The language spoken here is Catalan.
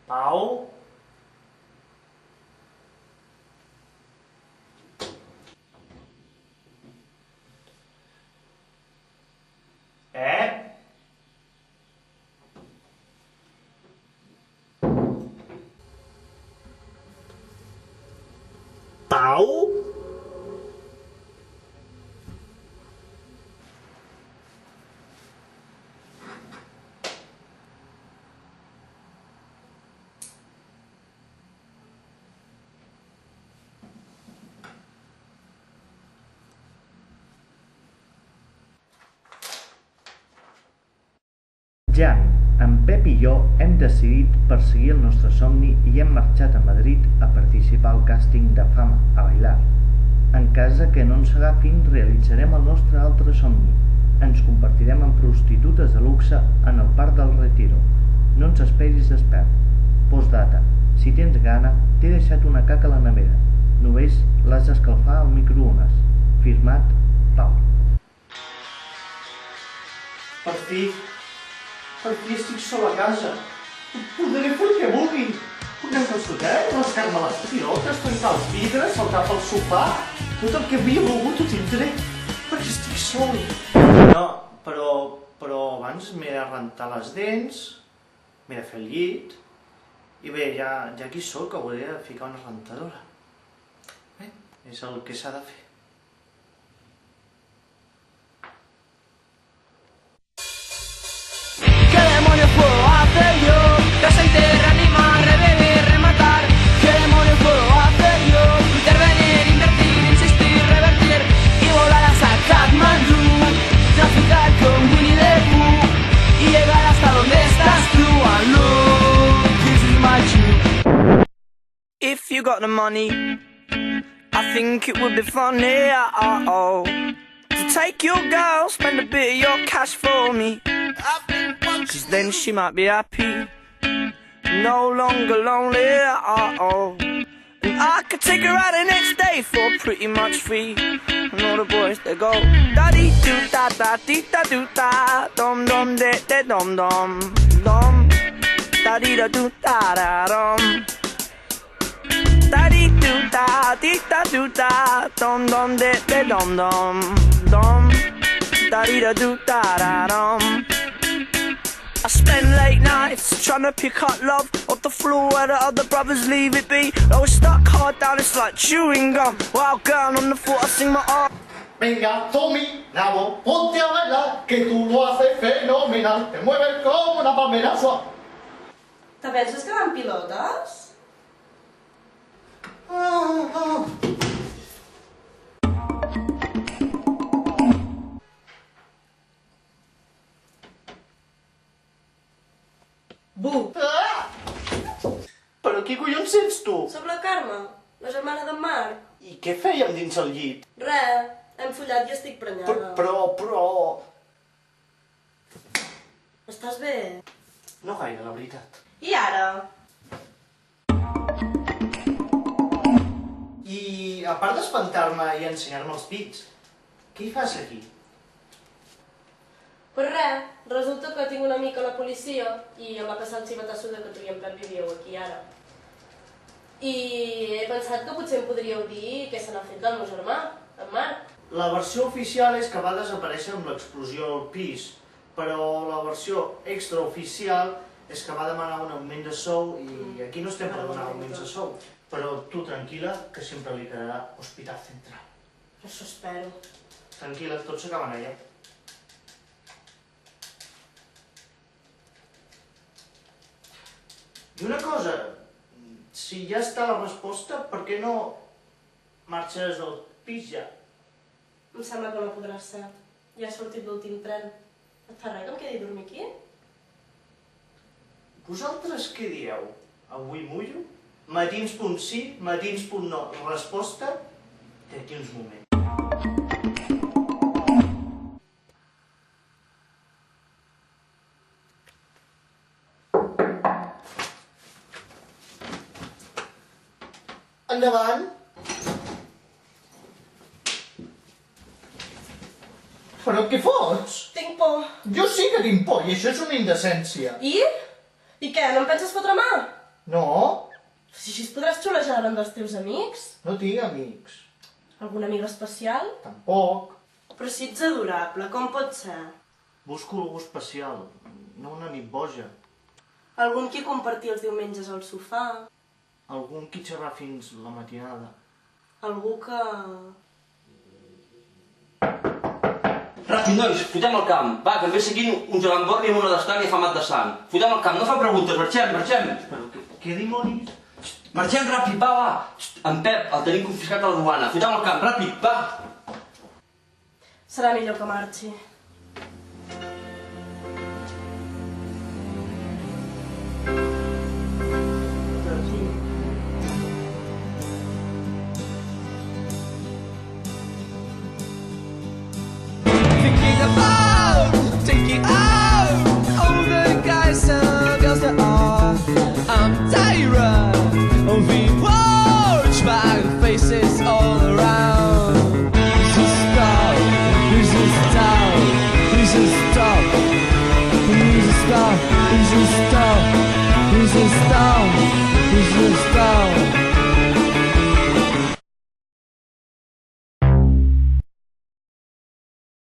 Pau? Pau? Ja, en Pep i jo hem decidit perseguir el nostre somni i hem marxat a Madrid a participar al càsting de Fama a Bailar. En cas que no ens agafin, realitzarem el nostre altre somni. Ens convertirem en prostitutes de luxe en el Parc del Retiro. No ens esperis despert. Postdata. Si tens gana, t'he deixat una caca a la nevera. Només l'has d'escalfar al microones. Firmat, Pau. Per fi estic sol a casa. Podré fer el que vulgui. Puc anar al calçotet, rascar-me les pilotes, trencar els vidres, saltar pel sofà. Tot el que havia volgut ho tindré, perquè estic sol. No, però abans m'he de rentar les dents, m'he de fer el llit, i bé, ja aquí soc, hauré de ficar una rentadora. Bé, és el que s'ha de fer. If you got the money, I think it would be funny, to take your girl, spend a bit of your cash for me, 'cause then she might be happy, no longer lonely, and I could take her out the next day for pretty much free. And all the boys, they go da-dee-doo-da-da-dee-da-doo-da, dom-dom-de-de-dom-dom, dom, da-dee-da-doo-da-da-dom, da-dee-doo-da-dee-da-doo-da, dom-dom-de-de-dom-dom, dom, da-dee-da-doo-da-da-dom. I spend late nights trying to pick up love off the floor where the other brothers leave it be. I was stuck hard down, it's like chewing gum. Wild girl on the floor, I sing my art. Venga, Tommy, Nabo, ponte a bailar, que tú lo haces fenomenal. Te mueves como una palmera suave. Te penses que van pilotes? Bu! Però qui collons ets tu? Soc la Carme, la germana d'en Marc. I què fèiem dins el llit? Res, hem follat i estic prenyada. Però... Estàs bé? No gaire, la veritat. I ara? I a part d'espantar-me i ensenyar-me els pits, què hi fas aquí? Pues res, resulta que tinc una amica a la policia i em va passar el xivatasso que tu i en Pep vivíeu aquí ara. I he pensat que potser em podríeu dir què se n'ha fet del meu germà, en Marc. La versió oficial és que va desaparèixer amb l'explosió al pis, però la versió extraoficial és que va demanar un augment de sou i aquí no estem per donar augments de sou. Però tu tranquil·la, que sempre li quedarà Hospital Central. Això espero. Tranquil·la, tot s'acaba allà. I una cosa, si ja està la resposta, per què no marxes del pis ja? Em sembla que no podrà ser. Ja he sortit l'últim tren. Et fa res que em quedi a dormir aquí? Vosaltres què dieu? Avui mullo? Matins.sí, matins.no. Resposta d'aquí uns moments. Endavant. Però què fots? Tinc por. Jo sí que tinc por i això és una indecència. I? I què, no em penses fotre mà? No, Si així es podràs xulejar davant dels teus amics. no tinc amics. Algun amic especial? Tampoc. Però si ets adorable, com pot ser? Busco algú especial, no una nit boja. Algun qui compartir els diumenges al sofà? Algú amb qui xerrar fins la matinada. Algú que... Ràpid, nois, fotem al camp. Va, que em ve seguint un gegant borni amb una d'estany afamat de sang. Fotem al camp, no fa preguntes, marxem, marxem. Però què dimonis? Marxem ràpid, va, va. En Pep, el tenim confiscat a la duana. Fotem al camp, ràpid, va. Serà millor que marxi. Però qui? Thinking about taking out all the guys and girls that are. I'm tired of being watched by the faces all around. This is stop, this is stop, this is stop, this is stop, this is stop, this is stop, this is